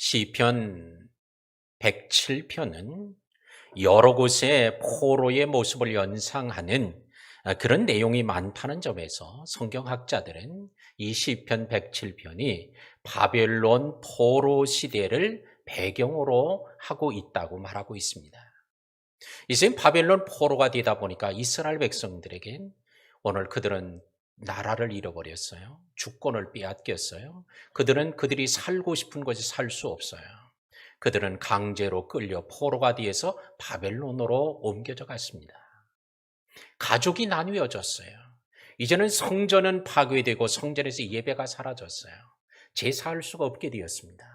시편 107편은 여러 곳의 포로의 모습을 연상하는 그런 내용이 많다는 점에서 성경학자들은 이 시편 107편이 바벨론 포로 시대를 배경으로 하고 있다고 말하고 있습니다. 이제 바벨론 포로가 되다 보니까 이스라엘 백성들에겐 오늘 그들은 나라를 잃어버렸어요. 주권을 빼앗겼어요. 그들이 살고 싶은 곳에 살 수 없어요. 그들은 강제로 끌려 포로가 되어서 바벨론으로 옮겨져 갔습니다. 가족이 나뉘어졌어요. 이제는 성전은 파괴되고 성전에서 예배가 사라졌어요. 제사할 수가 없게 되었습니다.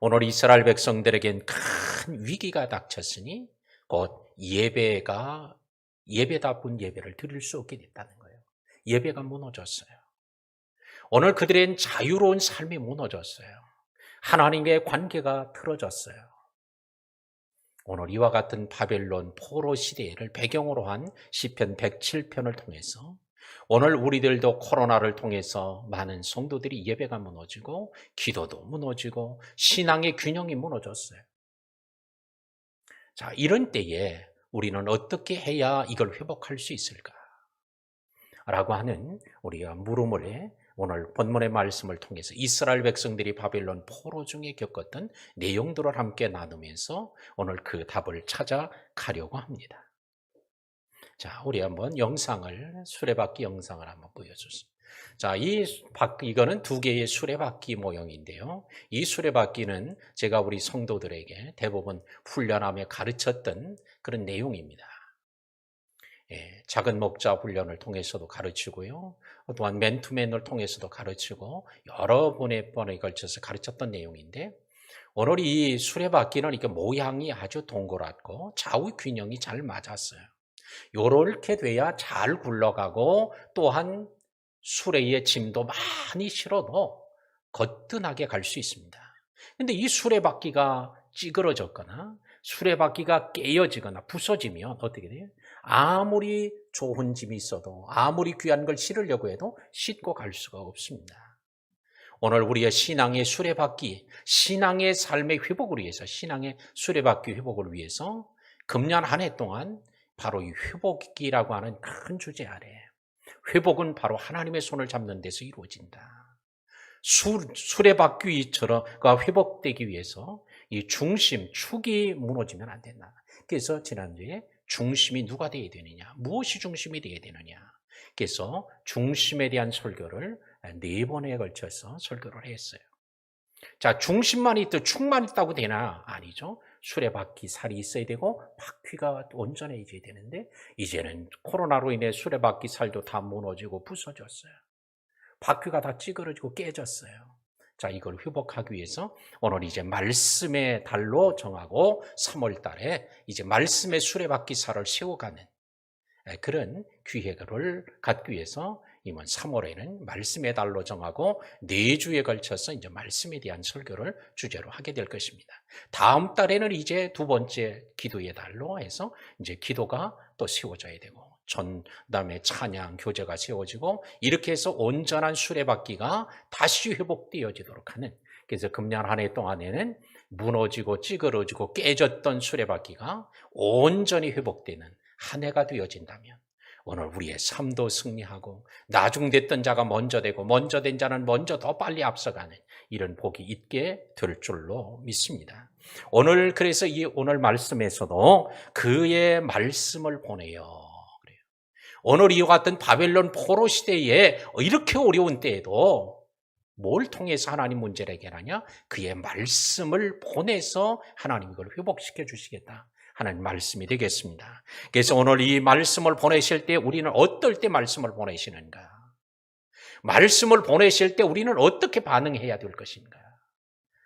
오늘 이스라엘 백성들에겐 큰 위기가 닥쳤으니 곧 예배다운 예배를 드릴 수 없게 됐다는 거예요. 예배가 무너졌어요. 오늘 그들은 자유로운 삶이 무너졌어요. 하나님과의 관계가 틀어졌어요. 오늘 이와 같은 바벨론 포로 시대를 배경으로 한 시편 107편을 통해서 오늘 우리들도 코로나를 통해서 많은 성도들이 예배가 무너지고 기도도 무너지고 신앙의 균형이 무너졌어요. 자, 이런 때에 우리는 어떻게 해야 이걸 회복할 수 있을까? 라고 하는 우리가 물음을 해 오늘 본문의 말씀을 통해서 이스라엘 백성들이 바벨론 포로 중에 겪었던 내용들을 함께 나누면서 오늘 그 답을 찾아가려고 합니다. 자, 우리 한번 수레바퀴 영상을 한번 보여주세요. 자, 이거는 두 개의 수레바퀴 모형인데요. 이 수레바퀴는 제가 우리 성도들에게 대부분 훈련하며 가르쳤던 그런 내용입니다. 작은 목자 훈련을 통해서도 가르치고요. 또한 맨투맨을 통해서도 가르치고 여러 번에 걸쳐서 가르쳤던 내용인데 오늘 이 수레바퀴는 이렇게 모양이 아주 동그랗고 좌우 균형이 잘 맞았어요. 요렇게 돼야 잘 굴러가고 또한 수레에 짐도 많이 실어도 거뜬하게 갈 수 있습니다. 근데 이 수레바퀴가 찌그러졌거나 수레바퀴가 깨어지거나 부서지면 어떻게 돼요? 아무리 좋은 짐이 있어도 아무리 귀한 걸 실으려고 해도 싣고 갈 수가 없습니다. 오늘 우리의 신앙의 수레바퀴, 신앙의 삶의 회복을 위해서, 신앙의 수레바퀴 회복을 위해서 금년 한 해 동안 바로 이 회복이라고 하는 큰 주제 아래 회복은 바로 하나님의 손을 잡는 데서 이루어진다. 수레바퀴처럼 회복되기 위해서 이 중심, 축이 무너지면 안 된다. 그래서 지난주에 중심이 누가 되어야 되느냐, 무엇이 중심이 되어야 되느냐. 그래서 중심에 대한 설교를 4번에 걸쳐서 설교를 했어요. 자, 중심만 있고 축만 있다고 되나? 아니죠. 수레바퀴 살이 있어야 되고 바퀴가 온전해져야 되는데 이제는 코로나로 인해 수레바퀴 살도 다 무너지고 부서졌어요. 바퀴가 다 찌그러지고 깨졌어요. 자, 이걸 회복하기 위해서 오늘 이제 말씀의 달로 정하고 3월 달에 이제 말씀의 수레바퀴 살을 세워가는 그런 기회를 갖기 위해서 이번 3월에는 말씀의 달로 정하고 4주에 걸쳐서 이제 말씀에 대한 설교를 주제로 하게 될 것입니다. 다음 달에는 이제 두 번째 기도의 달로 해서 이제 기도가 또 세워져야 되고 그다음에 찬양, 교제가 세워지고 이렇게 해서 온전한 수레바퀴가 다시 회복되어지도록 하는 그래서 금년 한 해 동안에는 무너지고 찌그러지고 깨졌던 수레바퀴가 온전히 회복되는 한 해가 되어진다면 오늘 우리의 삶도 승리하고 나중됐던 자가 먼저 되고 먼저 된 자는 먼저 더 빨리 앞서가는 이런 복이 있게 될 줄로 믿습니다. 오늘 그래서 이 오늘 말씀에서도 그의 말씀을 보내요. 그래요. 오늘 이와 같은 바벨론 포로 시대에 이렇게 어려운 때에도 뭘 통해서 하나님 문제를 해결하냐? 그의 말씀을 보내서 하나님 이걸 회복시켜 주시겠다 하는 말씀이 되겠습니다. 그래서 오늘 이 말씀을 보내실 때 우리는 어떨 때 말씀을 보내시는가? 말씀을 보내실 때 우리는 어떻게 반응해야 될 것인가?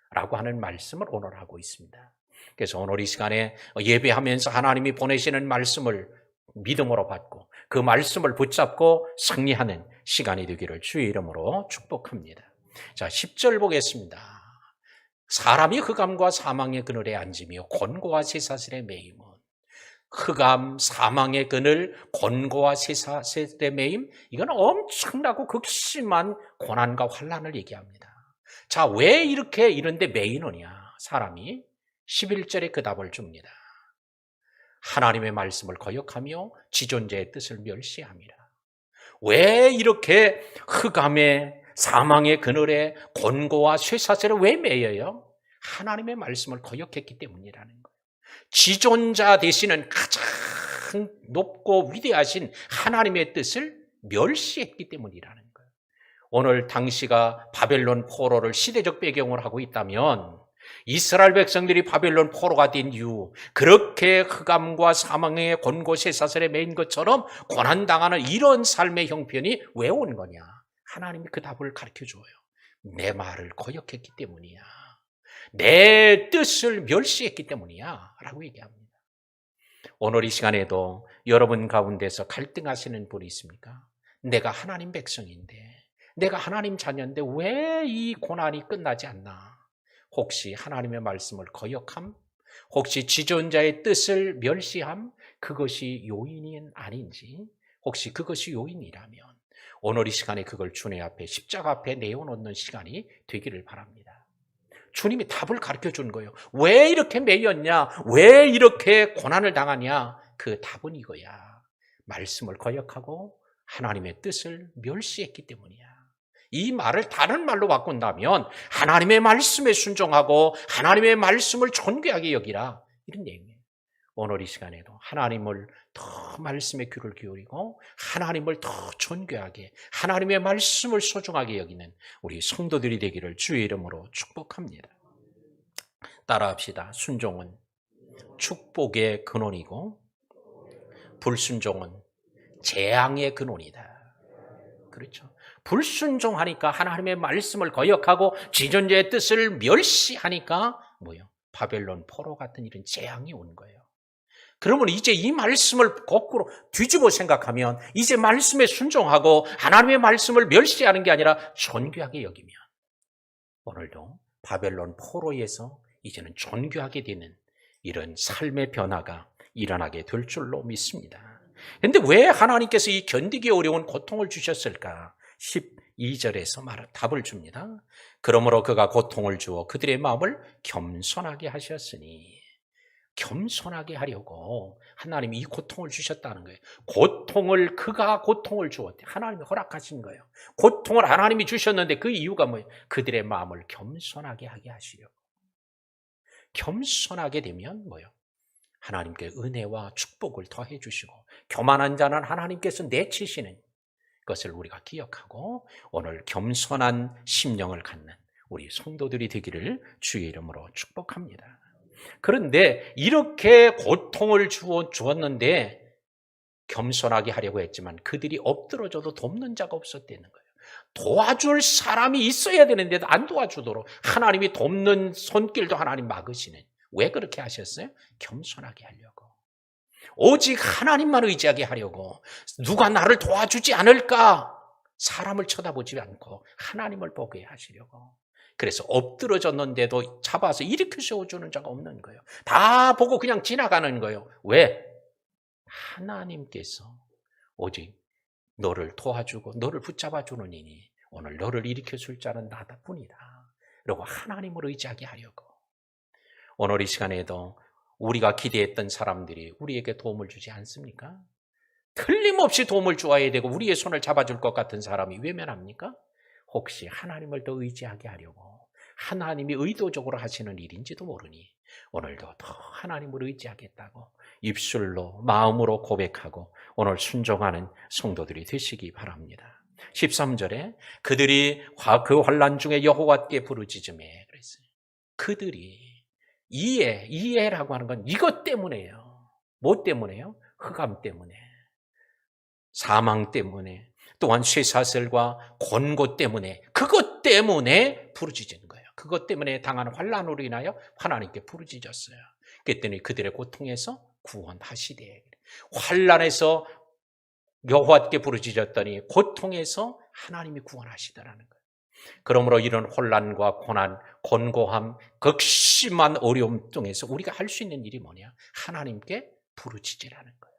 라고 하는 말씀을 오늘 하고 있습니다. 그래서 오늘 이 시간에 예배하면서 하나님이 보내시는 말씀을 믿음으로 받고 그 말씀을 붙잡고 승리하는 시간이 되기를 주의 이름으로 축복합니다. 자, 10절 보겠습니다. 사람이 흑암과 사망의 그늘에 앉으며 곤고와 쇠사슬에 매임은 흑암, 사망의 그늘, 곤고와 쇠사슬에 매임 이건 엄청나고 극심한 고난과 환난을 얘기합니다. 자, 왜 이런데 매이느냐? 사람이 11절에 그 답을 줍니다. 하나님의 말씀을 거역하며 지존자의 뜻을 멸시함이라. 왜 이렇게 흑암의 사망의 그늘에 곤고와 쇠사슬에 왜 매여요? 하나님의 말씀을 거역했기 때문이라는 거예요. 지존자 되시는 가장 높고 위대하신 하나님의 뜻을 멸시했기 때문이라는 거예요. 오늘 당시가 바벨론 포로를 시대적 배경으로 하고 있다면 이스라엘 백성들이 바벨론 포로가 된 이후 그렇게 흑암과 사망의 곤고 쇠사슬에 매인 것처럼 고난당하는 이런 삶의 형편이 왜 온 거냐? 하나님이 그 답을 가르쳐줘요. 내 말을 거역했기 때문이야. 내 뜻을 멸시했기 때문이야 라고 얘기합니다. 오늘 이 시간에도 여러분 가운데서 갈등하시는 분이 있습니까? 내가 하나님 백성인데, 내가 하나님 자녀인데 왜 이 고난이 끝나지 않나? 혹시 하나님의 말씀을 거역함? 혹시 지존자의 뜻을 멸시함? 그것이 요인이 아닌지, 혹시 그것이 요인이라면 오늘 이 시간에 그걸 주님 앞에 십자가 앞에 내어놓는 시간이 되기를 바랍니다. 주님이 답을 가르쳐 준 거예요. 왜 이렇게 매였냐? 왜 이렇게 고난을 당하냐? 그 답은 이거야. 말씀을 거역하고 하나님의 뜻을 멸시했기 때문이야. 이 말을 다른 말로 바꾼다면 하나님의 말씀에 순종하고 하나님의 말씀을 존귀하게 여기라, 이런 내용이에요. 오늘 이 시간에도 하나님을 더 말씀에 귀를 기울이고 하나님을 더 존귀하게, 하나님의 말씀을 소중하게 여기는 우리 성도들이 되기를 주의 이름으로 축복합니다. 따라합시다. 순종은 축복의 근원이고 불순종은 재앙의 근원이다. 그렇죠. 불순종하니까, 하나님의 말씀을 거역하고 지존자의 뜻을 멸시하니까 뭐요? 바벨론 포로 같은 이런 재앙이 온 거예요. 그러면 이제 이 말씀을 거꾸로 뒤집어 생각하면 이제 말씀에 순종하고 하나님의 말씀을 멸시하는 게 아니라 존귀하게 여기면 오늘도 바벨론 포로에서 이제는 존귀하게 되는 이런 삶의 변화가 일어나게 될 줄로 믿습니다. 그런데 왜 하나님께서 이 견디기 어려운 고통을 주셨을까? 12절에서 답을 줍니다. 그러므로 그가 고통을 주어 그들의 마음을 겸손하게 하셨으니, 겸손하게 하려고 하나님이 이 고통을 주셨다는 거예요. 그가 고통을 주었대. 하나님이 허락하신 거예요. 고통을 하나님이 주셨는데 그 이유가 뭐예요? 그들의 마음을 겸손하게 하게 하시려고. 겸손하게 되면 뭐예요? 하나님께 은혜와 축복을 더해 주시고, 교만한 자는 하나님께서 내치시는 것을 우리가 기억하고 오늘 겸손한 심령을 갖는 우리 성도들이 되기를 주의 이름으로 축복합니다. 그런데 이렇게 고통을 주었는데 겸손하게 하려고 했지만 그들이 엎드러져도 돕는 자가 없었다는 거예요. 도와줄 사람이 있어야 되는데도 안 도와주도록 하나님이 돕는 손길도 하나님 막으시는. 왜 그렇게 하셨어요? 겸손하게 하려고. 오직 하나님만 의지하게 하려고. 누가 나를 도와주지 않을까? 사람을 쳐다보지 않고 하나님을 보게 하시려고. 그래서 엎드러졌는데도 잡아서 일으켜 세워주는 자가 없는 거예요. 다 보고 그냥 지나가는 거예요. 왜? 하나님께서 오직 너를 도와주고 너를 붙잡아주는 이니 오늘 너를 일으켜 줄 자는 나다뿐이다. 그리고 하나님을 의지하게 하려고. 오늘 이 시간에도 우리가 기대했던 사람들이 우리에게 도움을 주지 않습니까? 틀림없이 도움을 주어야 되고 우리의 손을 잡아줄 것 같은 사람이 외면합니까? 혹시 하나님을 더 의지하게 하려고 하나님이 의도적으로 하시는 일인지도 모르니 오늘도 더 하나님을 의지하겠다고 입술로 마음으로 고백하고 오늘 순종하는 성도들이 되시기 바랍니다. 13절에 그들이 그 환난 중에 여호와께 부르짖으매 그랬어요. 그들이 이해라고 하는 건 이것 때문에요. 뭐 때문에요? 흑암 때문에, 사망 때문에, 또한 쇠사슬과 곤고 때문에, 그것 때문에 부르짖은 거예요. 그것 때문에 당하는 환난으로 인하여 하나님께 부르짖었어요. 그랬더니 그들의 고통에서 구원하시되, 환난에서 여호와께 부르짖었더니 고통에서 하나님이 구원하시더라는 거예요. 그러므로 이런 혼란과 고난, 곤고함, 극심한 어려움 중에서 우리가 할 수 있는 일이 뭐냐? 하나님께 부르짖으라는 거예요.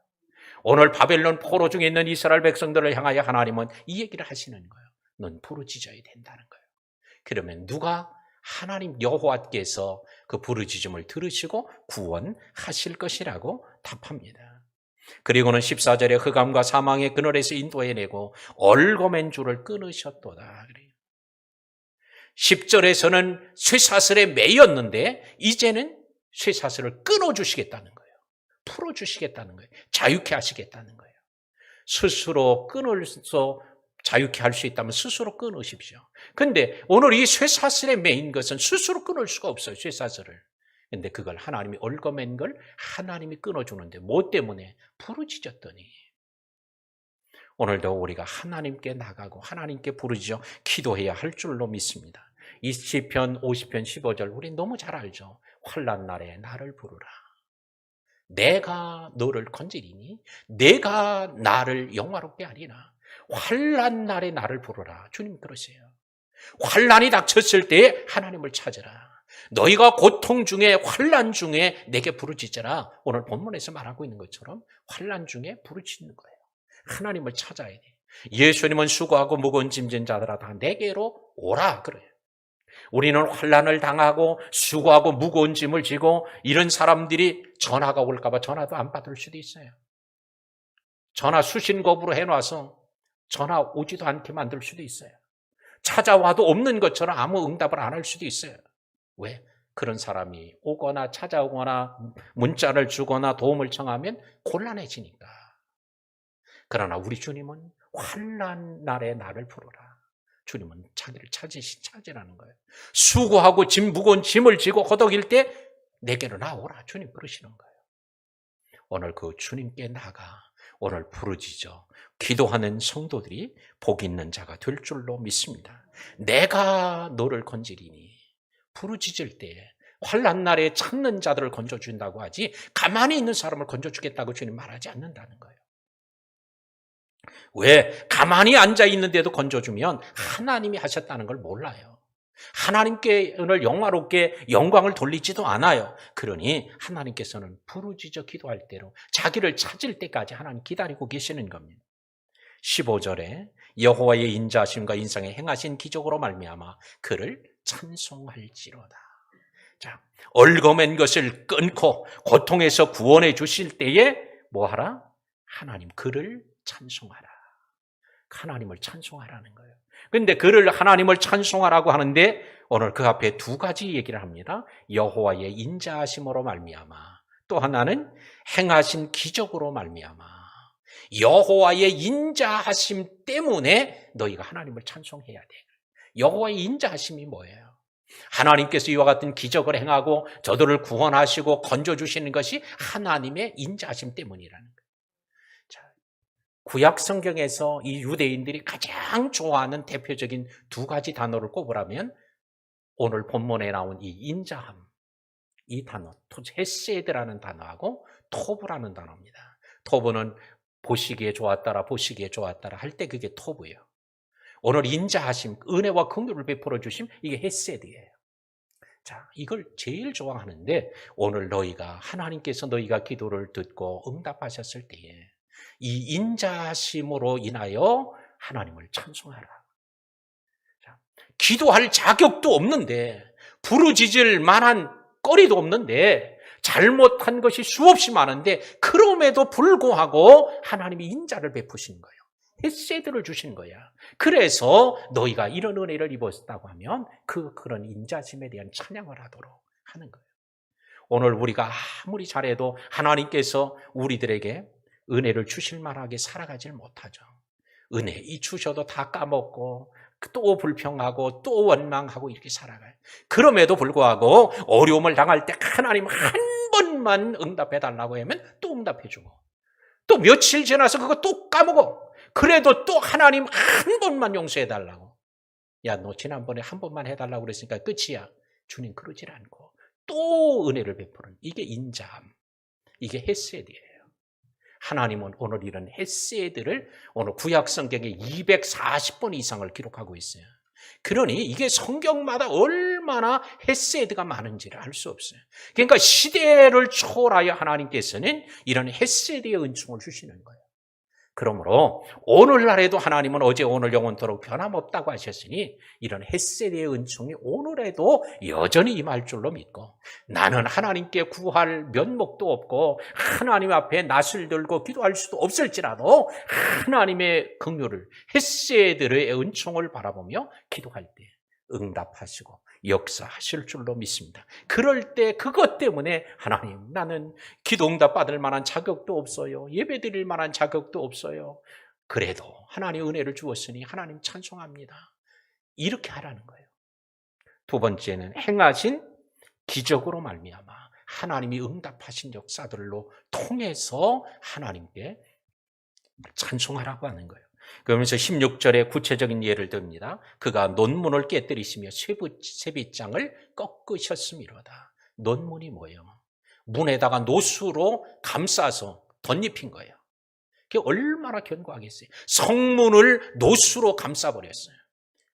오늘 바벨론 포로 중에 있는 이스라엘 백성들을 향하여 하나님은 이 얘기를 하시는 거예요. 넌 부르짖어야 된다는 거예요. 그러면 누가 하나님 여호와께서 그 부르짖음을 들으시고 구원하실 것이라고 답합니다. 그리고는 14절에 흑암과 사망의 그늘에서 인도해내고 얼거맨 줄을 끊으셨도다. 10절에서는 쇠사슬에 매였는데 이제는 쇠사슬을 끊어주시겠다는 거예요. 풀어주시겠다는 거예요. 자유케 하시겠다는 거예요. 스스로 끊어서 자유케 할 수 있다면 스스로 끊으십시오. 근데 오늘 이 쇠사슬에 매인 것은 스스로 끊을 수가 없어요. 쇠사슬을. 근데 그걸 하나님이 얽어맨 걸 하나님이 끊어주는데 뭐 때문에? 부르짖었더니. 오늘도 우리가 하나님께 나가고 하나님께 부르짖어 기도해야 할 줄로 믿습니다. 이 시편 50편 15절 우리 너무 잘 알죠. 환난 날에 나를 부르라. 내가 너를 건지리니 내가 나를 영화롭게 하리라. 환난 날에 나를 부르라. 주님 그러세요. 환난이 닥쳤을 때 하나님을 찾으라. 너희가 고통 중에 환난 중에 내게 부르짖으라. 오늘 본문에서 말하고 있는 것처럼 환난 중에 부르짖는 거예요. 하나님을 찾아야 돼. 예수님은 수고하고 무거운 짐진 자들아 다 내게로 오라 그래요. 우리는 환난을 당하고 수고하고 무거운 짐을 지고 이런 사람들이 전화가 올까 봐 전화도 안 받을 수도 있어요. 전화 수신겁으로 해놔서 전화 오지도 않게 만들 수도 있어요. 찾아와도 없는 것처럼 아무 응답을 안 할 수도 있어요. 왜? 그런 사람이 오거나 찾아오거나 문자를 주거나 도움을 청하면 곤란해지니까. 그러나 우리 주님은 환난 날에 나를 부르라. 주님은 자기를 찾으라는 거예요. 수고하고 무거운 짐을 지고 허덕일 때 내게로 나오라. 주님 그러시는 거예요. 오늘 그 주님께 나가 오늘 부르짖어 기도하는 성도들이 복 있는 자가 될 줄로 믿습니다. 내가 너를 건지리니 부르짖을 때 환난 날에 찾는 자들을 건져준다고 하지 가만히 있는 사람을 건져주겠다고 주님 말하지 않는다는 거예요. 왜? 가만히 앉아있는데도 건져주면 하나님이 하셨다는 걸 몰라요. 하나님께 오늘 영화롭게 영광을 돌리지도 않아요. 그러니 하나님께서는 부르짖어 기도할 때로 자기를 찾을 때까지 하나님 기다리고 계시는 겁니다. 15절에 여호와의 인자하심과 인상에 행하신 기적으로 말미암아 그를 찬송할지로다. 자, 얽어맨 것을 끊고 고통에서 구원해 주실 때에 뭐하라? 하나님 그를 찬송하라. 하나님을 찬송하라는 거예요. 그런데 그를 하나님을 찬송하라고 하는데 오늘 그 앞에 두 가지 얘기를 합니다. 여호와의 인자하심으로 말미암아 또 하나는 행하신 기적으로 말미암아. 여호와의 인자하심 때문에 너희가 하나님을 찬송해야 돼. 여호와의 인자하심이 뭐예요? 하나님께서 이와 같은 기적을 행하고 저들을 구원하시고 건져주시는 것이 하나님의 인자하심 때문이라는 거예요. 구약 성경에서 이 유대인들이 가장 좋아하는 대표적인 두 가지 단어를 꼽으라면 오늘 본문에 나온 이 인자함, 이 단어, 헤세드라는 단어하고 토브라는 단어입니다. 토브는 보시기에 좋았더라, 보시기에 좋았더라 할 때 그게 토브예요. 오늘 인자하심, 은혜와 긍휼을 베풀어 주심, 이게 헤세드예요. 자, 이걸 제일 좋아하는데 오늘 하나님께서 너희가 기도를 듣고 응답하셨을 때에 이 인자하심으로 인하여 하나님을 찬송하라. 자, 기도할 자격도 없는데 부르짖을 만한 거리도 없는데 잘못한 것이 수없이 많은데 그럼에도 불구하고 하나님이 인자를 베푸시는 거예요. 헤세드를 주신 거야. 그래서 너희가 이런 은혜를 입었다고 하면 그런 인자심에 대한 찬양을 하도록 하는 거예요. 오늘 우리가 아무리 잘해도 하나님께서 우리들에게 은혜를 주실 만하게 살아가질 못하죠. 은혜 이 주셔도 다 까먹고 또 불평하고 또 원망하고 이렇게 살아가요. 그럼에도 불구하고 어려움을 당할 때 하나님 한 번만 응답해달라고 하면 또 응답해주고 또 며칠 지나서 그거 또 까먹어. 그래도 또 하나님 한 번만 용서해달라고. 야, 너 지난번에 한 번만 해달라고 그랬으니까 끝이야. 주님 그러질 않고 또 은혜를 베푸는 이게 인자함, 이게 헤세드예요. 하나님은 오늘 이런 헤세드를 오늘 구약 성경에 240번 이상을 기록하고 있어요. 그러니 이게 성경마다 얼마나 헤세드가 많은지를 알 수 없어요. 그러니까 시대를 초월하여 하나님께서는 이런 헤세드의 은총을 주시는 거예요. 그러므로 오늘날에도 하나님은 어제 오늘 영원토록 변함없다고 하셨으니 이런 헷세리의 은총이 오늘에도 여전히 임할 줄로 믿고, 나는 하나님께 구할 면목도 없고 하나님 앞에 낯을 들고 기도할 수도 없을지라도 하나님의 긍휼을, 헷세들의 은총을 바라보며 기도할 때 응답하시고 역사하실 줄로 믿습니다. 그럴 때 그것 때문에 하나님, 나는 기도 응답 받을 만한 자격도 없어요. 예배 드릴 만한 자격도 없어요. 그래도 하나님 은혜를 주었으니 하나님 찬송합니다. 이렇게 하라는 거예요. 두 번째는 행하신 기적으로 말미암아 하나님이 응답하신 역사들로 통해서 하나님께 찬송하라고 하는 거예요. 그러면서 16절에 구체적인 예를 듭니다. 그가 논문을 깨뜨리시며 쇠빗장을 꺾으셨음이로다. 논문이 뭐예요? 문에다가 노수로 감싸서 덧입힌 거예요. 그게 얼마나 견고하겠어요. 성문을 노수로 감싸버렸어요.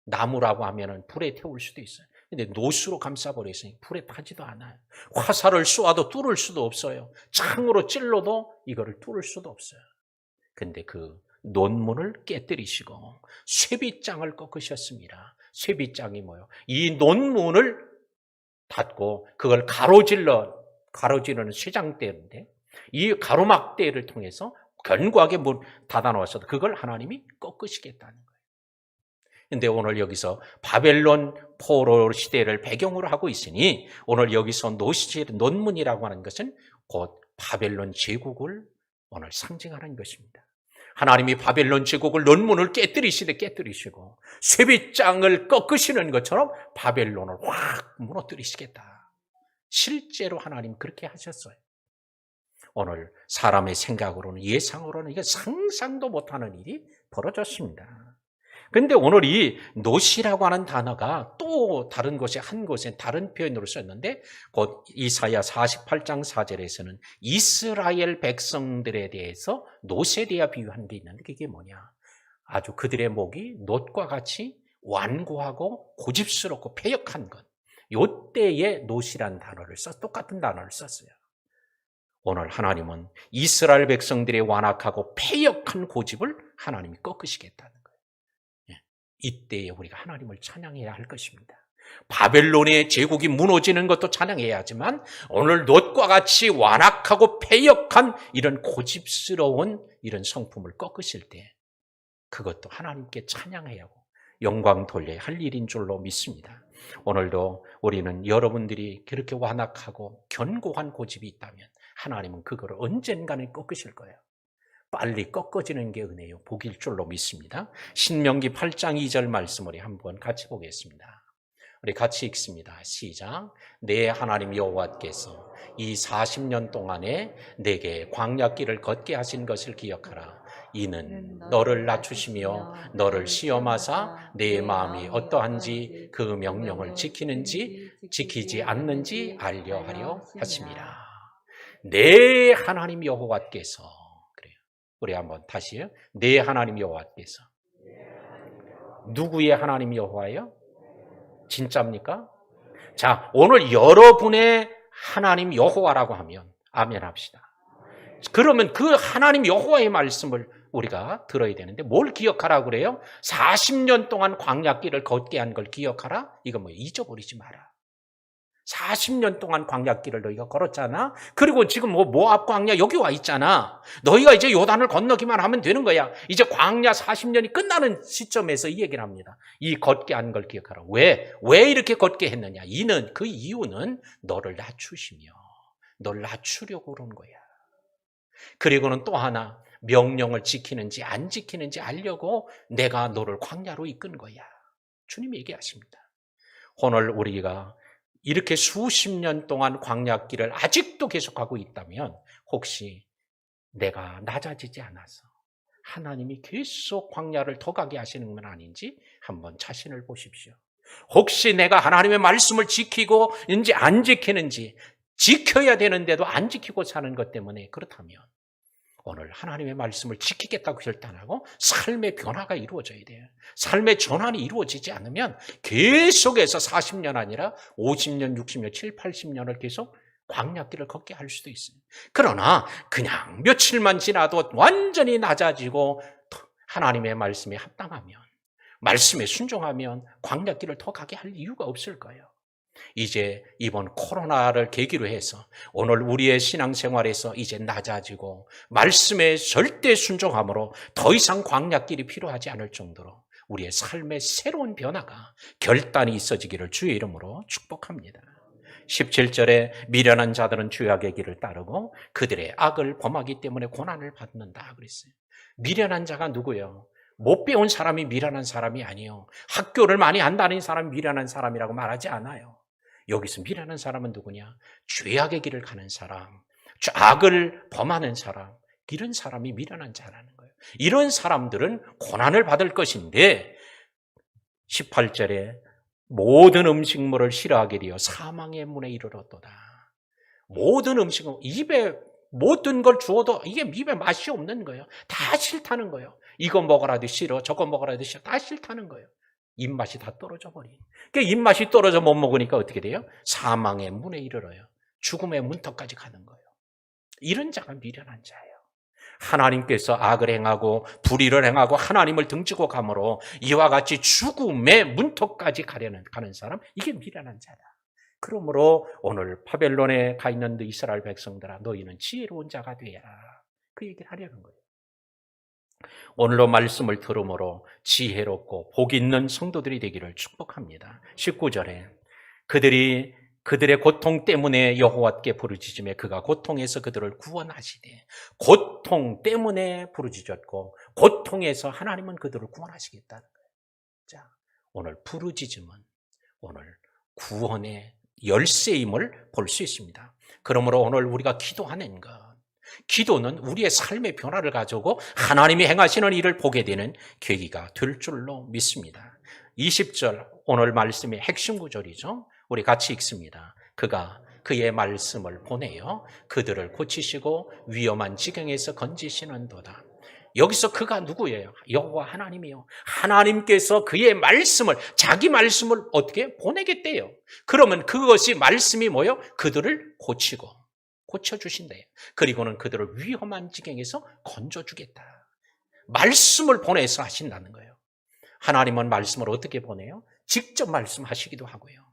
나무라고 하면은 불에 태울 수도 있어요. 근데 노수로 감싸버렸으니 불에 타지도 않아요. 화살을 쏘아도 뚫을 수도 없어요. 창으로 찔러도 이거를 뚫을 수도 없어요. 근데 그 논문을 깨뜨리시고 쇠빗장을 꺾으셨습니다. 쇠빗장이 뭐예요? 이 논문을 닫고 그걸 가로지르는 쇠장대인데, 이 가로막대를 통해서 견고하게 닫아놓았어도 그걸 하나님이 꺾으시겠다는 거예요. 근데 오늘 여기서 바벨론 포로 시대를 배경으로 하고 있으니, 오늘 여기서 논문이라고 하는 것은 곧 바벨론 제국을 오늘 상징하는 것입니다. 하나님이 바벨론 제국을 논문을 깨뜨리시고 쇠빗장을 꺾으시는 것처럼 바벨론을 확 무너뜨리시겠다. 실제로 하나님 그렇게 하셨어요. 오늘 사람의 생각으로는, 예상으로는 이게 상상도 못하는 일이 벌어졌습니다. 그런데 오늘 이 노시라고 하는 단어가 또 다른 곳에, 한 곳에 다른 표현으로 썼는데, 곧 이사야 48장 4절에서는 이스라엘 백성들에 대해서 노시에 대해 비유한 게 있는데, 그게 뭐냐? 아주 그들의 목이 놋과 같이 완고하고 고집스럽고 패역한 것. 요때에 노시란 단어를 똑같은 단어를 썼어요. 오늘 하나님은 이스라엘 백성들의 완악하고 패역한 고집을 하나님이 꺾으시겠다는 거예요. 이때에 우리가 하나님을 찬양해야 할 것입니다. 바벨론의 제국이 무너지는 것도 찬양해야 하지만, 오늘 놋과 같이 완악하고 패역한 이런 고집스러운 이런 성품을 꺾으실 때 그것도 하나님께 찬양해야 하고 영광 돌려야 할 일인 줄로 믿습니다. 오늘도 우리는 여러분들이 그렇게 완악하고 견고한 고집이 있다면 하나님은 그걸 언젠가는 꺾으실 거예요. 빨리 꺾어지는 게 은혜요, 복일 줄로 믿습니다. 신명기 8장 2절 말씀 우리 한번 같이 보겠습니다. 우리 같이 읽습니다. 시작. 내 하나님 여호와께서 이 40년 동안에 내게 광야길을 걷게 하신 것을 기억하라. 이는 너를 낮추시며 너를 시험하사 내 마음이 어떠한지 그 명령을 지키는지 지키지 않는지 알려 하려 하심이라. 내 하나님 여호와께서, 우리 한번 다시요. 내 하나님 여호와께서. 누구의 하나님 여호와예요? 진짜입니까? 자, 오늘 여러분의 하나님 여호와라고 하면 아멘 합시다. 그러면 그 하나님 여호와의 말씀을 우리가 들어야 되는데 뭘 기억하라고 그래요? 40년 동안 광야길을 걷게 한 걸 기억하라? 이거 뭐 잊어버리지 마라. 40년 동안 광야길을 너희가 걸었잖아. 그리고 지금 모압 광야 여기 와 있잖아. 너희가 이제 요단을 건너기만 하면 되는 거야. 이제 광야 40년이 끝나는 시점에서 이 얘기를 합니다. 이 걷게 한 걸 기억하라. 왜 이렇게 걷게 했느냐? 그 이유는 너를 낮추시며 너를 낮추려고 그러는 거야. 그리고는 또 하나, 명령을 지키는지 안 지키는지 알려고 내가 너를 광야로 이끈 거야. 주님이 얘기하십니다. 오늘 우리가 이렇게 수십 년 동안 광야길을 아직도 계속하고 있다면 혹시 내가 낮아지지 않아서 하나님이 계속 광야를 더 가게 하시는 건 아닌지 한번 자신을 보십시오. 혹시 내가 하나님의 말씀을 지키고 인지 안 지키는지, 지켜야 되는데도 안 지키고 사는 것 때문에 그렇다면 오늘 하나님의 말씀을 지키겠다고 결단하고 삶의 변화가 이루어져야 돼요. 삶의 전환이 이루어지지 않으면 계속해서 40년 아니라 50년, 60년, 70, 80년을 계속 광야길을 걷게 할 수도 있어요. 그러나 그냥 며칠만 지나도 완전히 낮아지고 하나님의 말씀에 합당하면, 말씀에 순종하면 광야길을 더 가게 할 이유가 없을 거예요. 이제 이번 코로나를 계기로 해서 오늘 우리의 신앙생활에서 이제 낮아지고 말씀에 절대 순종함으로 더 이상 광야길이 필요하지 않을 정도로 우리의 삶의 새로운 변화가 결단이 있어지기를 주의 이름으로 축복합니다. 17절에 미련한 자들은 죄악의 길을 따르고 그들의 악을 범하기 때문에 고난을 받는다 그랬어요. 미련한 자가 누구예요? 못 배운 사람이 미련한 사람이 아니에요. 학교를 많이 안 다닌 사람이 미련한 사람이라고 말하지 않아요. 여기서 미련한 사람은 누구냐? 죄악의 길을 가는 사람, 악을 범하는 사람, 이런 사람이 미련한 자라는 거예요. 이런 사람들은 고난을 받을 것인데 18절에 모든 음식물을 싫어하게 되어 사망의 문에 이르렀도다. 모든 음식은 입에 모든 걸 주어도 이게 입에 맛이 없는 거예요. 다 싫다는 거예요. 이거 먹어라도 싫어, 저거 먹어라도 싫어, 다 싫다는 거예요. 입맛이 다 떨어져 버린. 그러니까 입맛이 떨어져 못 먹으니까 어떻게 돼요? 사망의 문에 이르러요. 죽음의 문턱까지 가는 거예요. 이런 자가 미련한 자예요. 하나님께서 악을 행하고 불의를 행하고 하나님을 등지고 감으로 이와 같이 죽음의 문턱까지 가는 사람, 이게 미련한 자다. 그러므로 오늘 바벨론에 가 있는 이스라엘 백성들아, 너희는 지혜로운 자가 되어라. 그 얘기를 하려는 거예요. 오늘로 말씀을 들음으로 지혜롭고 복 있는 성도들이 되기를 축복합니다. 19절에 그들의 고통 때문에 여호와께 부르짖으며 그가 고통에서 그들을 구원하시되, 고통 때문에 부르짖었고 고통에서 하나님은 그들을 구원하시겠다는 거예요. 자, 오늘 부르짖음은 오늘 구원의 열쇠임을 볼 수 있습니다. 그러므로 오늘 우리가 기도하는 것, 기도는 우리의 삶의 변화를 가져오고 하나님이 행하시는 일을 보게 되는 계기가 될 줄로 믿습니다. 20절 오늘 말씀의 핵심 구절이죠. 우리 같이 읽습니다. 그가 그의 말씀을 보내어 그들을 고치시고 위험한 지경에서 건지시는도다. 여기서 그가 누구예요? 여호와 하나님이요. 하나님께서 그의 말씀을, 자기 말씀을 어떻게 보내겠대요. 그러면 그것이 말씀이 뭐예요? 그들을 고쳐주신대요. 그리고는 그들을 위험한 지경에서 건져주겠다. 말씀을 보내서 하신다는 거예요. 하나님은 말씀을 어떻게 보내요? 직접 말씀하시기도 하고요.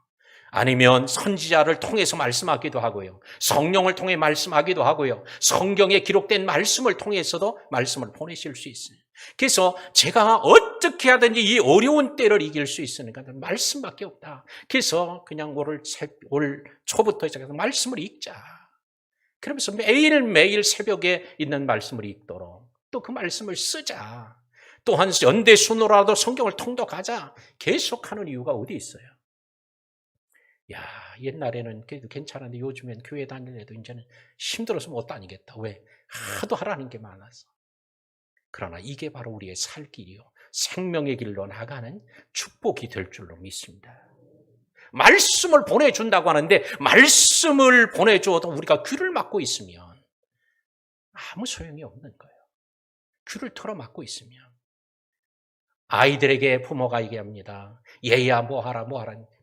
아니면 선지자를 통해서 말씀하기도 하고요. 성령을 통해 말씀하기도 하고요. 성경에 기록된 말씀을 통해서도 말씀을 보내실 수 있어요. 그래서 제가 어떻게 하든지 이 어려운 때를 이길 수 있으니까 말씀밖에 없다. 그래서 그냥 올 초부터 시작해서 말씀을 읽자. 그러면서 매일매일 새벽에 있는 말씀을 읽도록 또 그 말씀을 쓰자. 또한 연대순으로라도 성경을 통독하자. 계속하는 이유가 어디 있어요? 야, 옛날에는 그래도 괜찮은데 요즘엔 교회 다니려도 이제는 힘들어서 못 다니겠다. 왜? 하도 하라는 게 많아서. 그러나 이게 바로 우리의 살 길이요, 생명의 길로 나가는 축복이 될 줄로 믿습니다. 말씀을 보내준다고 하는데 말씀을 보내줘도 우리가 귀를 막고 있으면 아무 소용이 없는 거예요. 귀를 털어막고 있으면. 아이들에게 부모가 얘기합니다. 얘야 뭐하라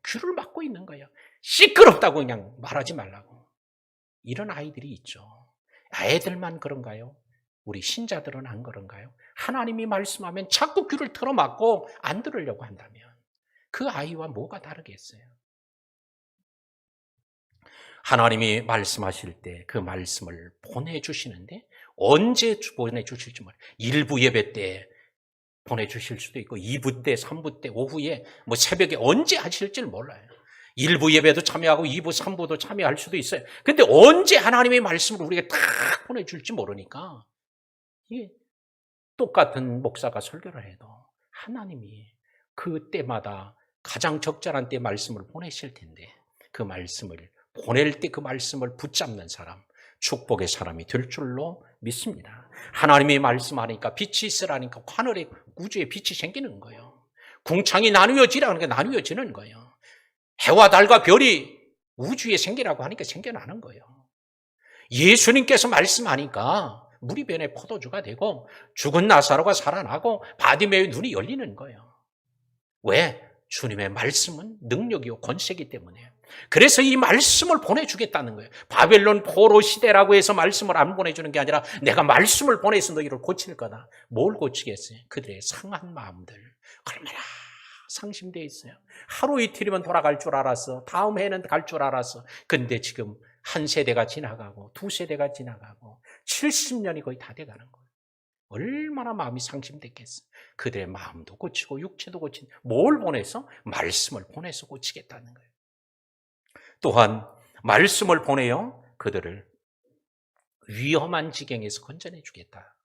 귀를 막고 있는 거예요. 시끄럽다고 그냥 말하지 말라고. 이런 아이들이 있죠. 애들만 그런가요? 우리 신자들은 안 그런가요? 하나님이 말씀하면 자꾸 귀를 털어막고 안 들으려고 한다면 그 아이와 뭐가 다르겠어요? 하나님이 말씀하실 때 그 말씀을 보내주시는데 언제 보내주실지 몰라요. 일부 예배 때 보내주실 수도 있고 2부 때, 3부 때, 오후에 새벽에 언제 하실지 몰라요. 1부 예배도 참여하고 2부, 3부도 참여할 수도 있어요. 근데 언제 하나님의 말씀을 우리가 딱 보내줄지 모르니까 이게 똑같은 목사가 설교를 해도 하나님이 그 때마다 가장 적절한 때 말씀을 보내실 텐데 그 말씀을 보낼 때 그 말씀을 붙잡는 사람, 축복의 사람이 될 줄로 믿습니다. 하나님이 말씀하니까 빛이 있으라니까 하늘에 우주에 빛이 생기는 거예요. 궁창이 나누어지라는 게 나누어지는 거예요. 해와 달과 별이 우주에 생기라고 하니까 생겨나는 거예요. 예수님께서 말씀하니까 물이 변해 포도주가 되고 죽은 나사로가 살아나고 바디메의 눈이 열리는 거예요. 왜? 주님의 말씀은 능력이요 권세이기 때문에 그래서 이 말씀을 보내주겠다는 거예요. 바벨론 포로 시대라고 해서 말씀을 안 보내주는 게 아니라 내가 말씀을 보내서 너희를 고칠 거다. 뭘 고치겠어요? 그들의 상한 마음들. 얼마나 상심되어 있어요. 하루 이틀이면 돌아갈 줄 알았어. 다음 해는 갈 줄 알았어. 근데 지금 한 세대가 지나가고 두 세대가 지나가고 70년이 거의 다 돼가는 거예요. 얼마나 마음이 상심됐겠어. 그들의 마음도 고치고 육체도 고친 뭘 보내서? 말씀을 보내서 고치겠다는 거예요. 또한 말씀을 보내어 그들을 위험한 지경에서 건져내 주겠다.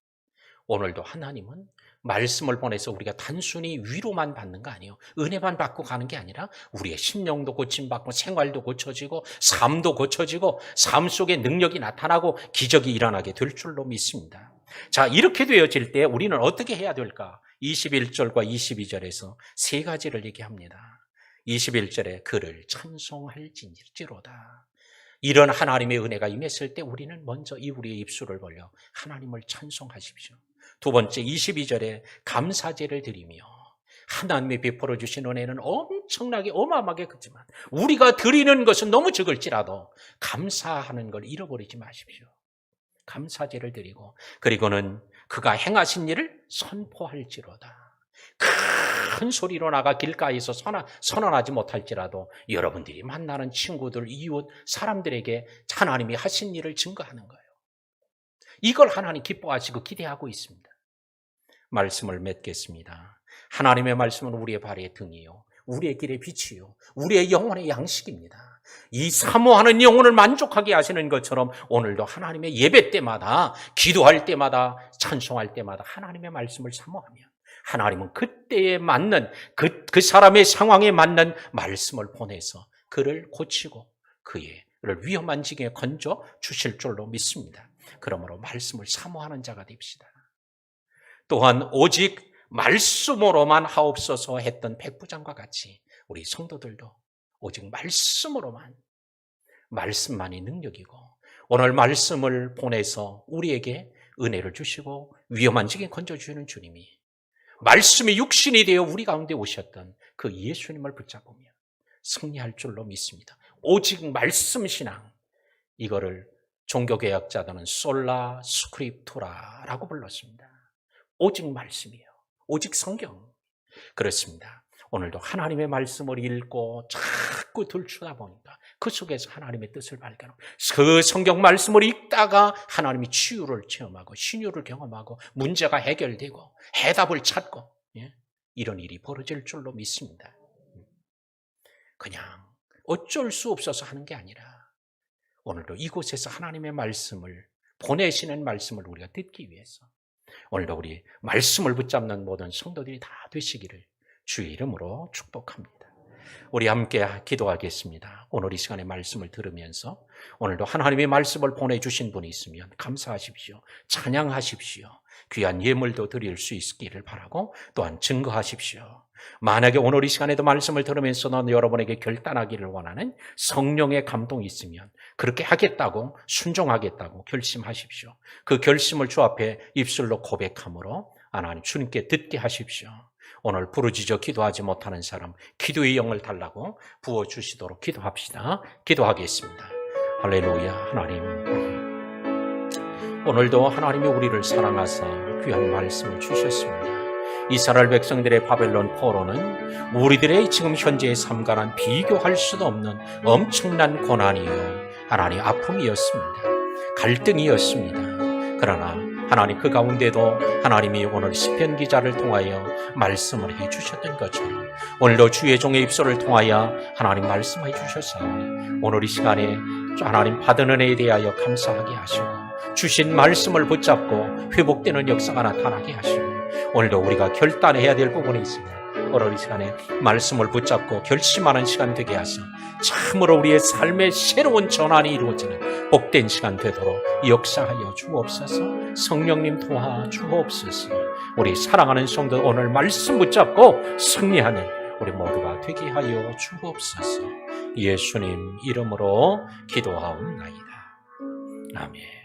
오늘도 하나님은 말씀을 보내서 우리가 단순히 위로만 받는 거 아니에요. 은혜만 받고 가는 게 아니라 우리의 심령도 고침받고 생활도 고쳐지고 삶도 고쳐지고 삶 속에 능력이 나타나고 기적이 일어나게 될 줄로 믿습니다. 자, 이렇게 되어질 때 우리는 어떻게 해야 될까? 21절과 22절에서 세 가지를 얘기합니다. 21절에 그를 찬송할지로다. 이런 하나님의 은혜가 임했을 때 우리는 먼저 우리의 입술을 벌려 하나님을 찬송하십시오. 두 번째 22절에 감사제를 드리며 하나님이 베풀어 주신 은혜는 엄청나게 어마어마하게 크지만 우리가 드리는 것은 너무 적을지라도 감사하는 걸 잃어버리지 마십시오. 감사제를 드리고 그리고는 그가 행하신 일을 선포할지로다. 큰 소리로 나가 길가에서 선언하지 못할지라도 여러분들이 만나는 친구들, 이웃, 사람들에게 하나님이 하신 일을 증거하는 거예요. 이걸 하나님 기뻐하시고 기대하고 있습니다. 말씀을 맺겠습니다. 하나님의 말씀은 우리의 발의 등이요, 우리의 길의 빛이요, 우리의 영혼의 양식입니다. 이 사모하는 영혼을 만족하게 하시는 것처럼 오늘도 하나님의 예배 때마다, 기도할 때마다, 찬송할 때마다 하나님의 말씀을 사모하며 하나님은 그때에 맞는 그 사람의 상황에 맞는 말씀을 보내서 그를 고치고 그를 위험한 지경에 건져 주실 줄로 믿습니다. 그러므로 말씀을 사모하는 자가 됩시다. 또한 오직 말씀으로만 하옵소서 했던 백부장과 같이 우리 성도들도 오직 말씀만이 능력이고 오늘 말씀을 보내서 우리에게 은혜를 주시고 위험한 지경에 건져주시는 주님이 말씀이 육신이 되어 우리 가운데 오셨던 그 예수님을 붙잡으며 승리할 줄로 믿습니다. 오직 말씀 신앙, 이거를 종교개혁자들은 솔라 스크립투라라고 불렀습니다. 오직 말씀이에요. 오직 성경. 그렇습니다. 오늘도 하나님의 말씀을 읽고 자꾸 들추다 보니까 그 속에서 하나님의 뜻을 발견하고 그 성경 말씀을 읽다가 하나님이 치유를 체험하고 신유를 경험하고 문제가 해결되고 해답을 찾고 이런 일이 벌어질 줄로 믿습니다. 그냥 어쩔 수 없어서 하는 게 아니라 오늘도 이곳에서 하나님의 말씀을 보내시는 말씀을 우리가 듣기 위해서 오늘도 우리 말씀을 붙잡는 모든 성도들이 다 되시기를 주의 이름으로 축복합니다. 우리 함께 기도하겠습니다. 오늘 이 시간에 말씀을 들으면서 오늘도 하나님의 말씀을 보내주신 분이 있으면 감사하십시오. 찬양하십시오. 귀한 예물도 드릴 수 있기를 바라고 또한 증거하십시오. 만약에 오늘 이 시간에도 말씀을 들으면서도 여러분에게 결단하기를 원하는 성령의 감동이 있으면 그렇게 하겠다고 순종하겠다고 결심하십시오. 그 결심을 주 앞에 입술로 고백함으로 하나님 주님께 듣게 하십시오. 오늘 부르짖어 기도하지 못하는 사람 기도의 영을 달라고 부어주시도록 기도합시다. 기도하겠습니다. 할렐루야. 하나님, 오늘도 하나님이 우리를 사랑하사 귀한 말씀을 주셨습니다. 이스라엘 백성들의 바벨론 포로는 우리들의 지금 현재의 삶과는 비교할 수도 없는 엄청난 고난이요 하나님 아픔이었습니다. 갈등이었습니다. 그러나 하나님 그 가운데도 하나님이 오늘 시편 기자를 통하여 말씀을 해주셨던 것처럼 오늘도 주의 종의 입술을 통하여 하나님 말씀해 주셨사오니 오늘 이 시간에 하나님 받은 은혜에 대하여 감사하게 하시고 주신 말씀을 붙잡고 회복되는 역사가 나타나게 하시고 오늘도 우리가 결단해야 될 부분이 있습니다. 오늘 이 시간에 말씀을 붙잡고 결심하는 시간 되게 하셔 참으로 우리의 삶의 새로운 전환이 이루어지는 복된 시간 되도록 역사하여 주옵소서. 성령님 도와주옵소서. 우리 사랑하는 성도 오늘 말씀 붙잡고 승리하는 우리 모두가 되게 하여 주옵소서. 예수님 이름으로 기도하옵나이다. 아멘.